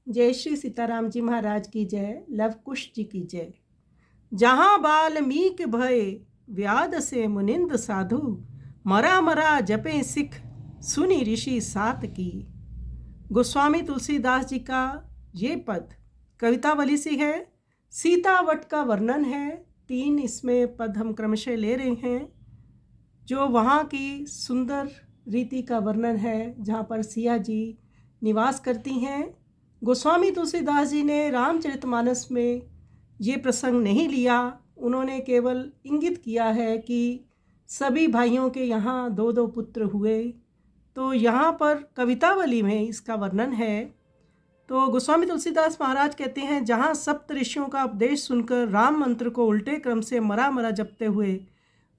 जय श्री सीताराम जी महाराज की जय। लव कुश जी की जय। जहाँ बाल्मीक भय व्याध से मुनिंद साधु, मरा मरा जपे सिख सुनी ऋषि सात की। गोस्वामी तुलसीदास जी का ये पद कवितावली से है। सीतावट का वर्णन है। 3 इसमें पद हम क्रमशः ले रहे हैं, जो वहाँ की सुंदर रीति का वर्णन है, जहाँ पर सिया जी निवास करती हैं। गोस्वामी तुलसीदास जी ने रामचरितमानस में ये प्रसंग नहीं लिया। उन्होंने केवल इंगित किया है कि सभी भाइयों के यहाँ 2-2 पुत्र हुए, तो यहाँ पर कवितावली में इसका वर्णन है। तो गोस्वामी तुलसीदास महाराज कहते हैं, जहाँ सप्त ऋषियों का उपदेश सुनकर राम मंत्र को उल्टे क्रम से मरा मरा जपते हुए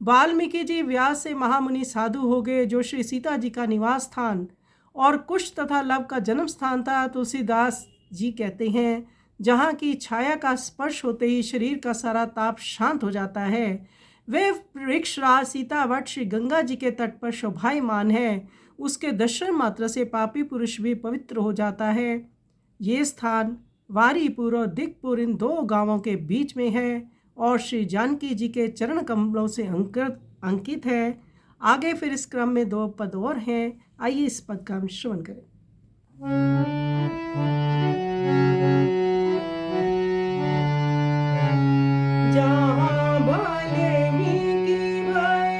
वाल्मीकि जी व्यास से महामुनि साधु हो गए, जो श्री सीता जी का निवास स्थान और कुश तथा लव का जन्म स्थान था। तुलसीदास जी कहते हैं, जहाँ की छाया का स्पर्श होते ही शरीर का सारा ताप शांत हो जाता है। वे वृक्षराज सीतावट श्री गंगा जी के तट पर शोभायमान है। उसके दर्शन मात्र से पापी पुरुष भी पवित्र हो जाता है। ये स्थान वारीपुर और दिगपुर इन 2 गांवों के बीच में है और श्री जानकी जी के चरण कमलों से अंकित है। आगे फिर इस क्रम में 2 पद और हैं। आइए इस पद का हम श्रवण करें। जहाँ वाल्मीकि भय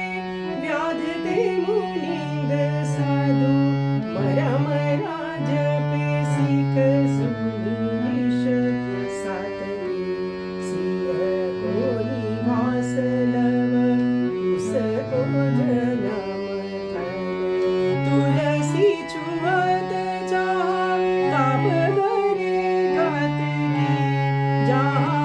व्याध ते मुनिंद साधु, मरा मरा जपे सिख सुनी ऋषि सात की। सिय को निवास लव कुश को जनम थल, तुलसी छुअत चाहा ताप करे गात की। जहाँ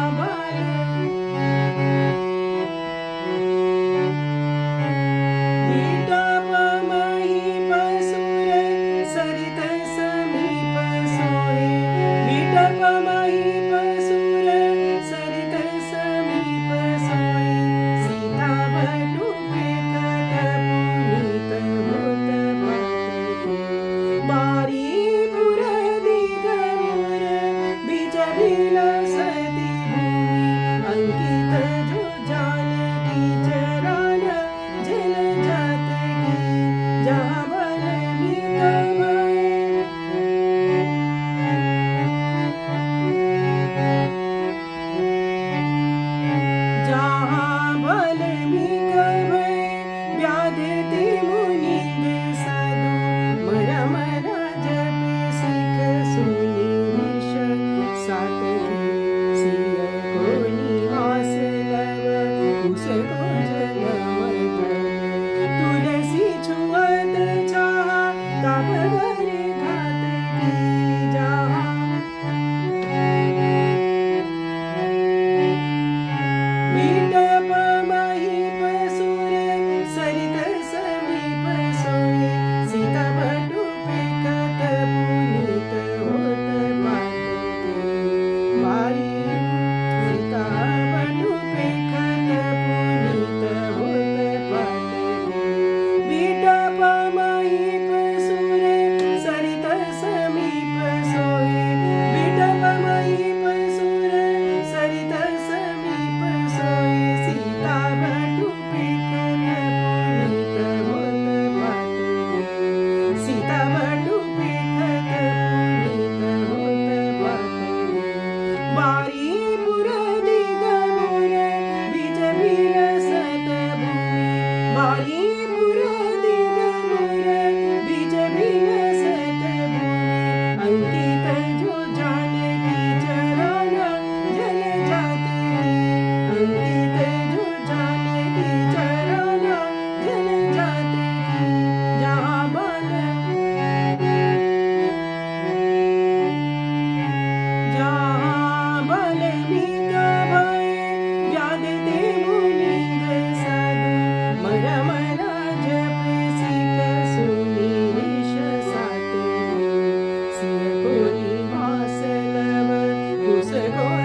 से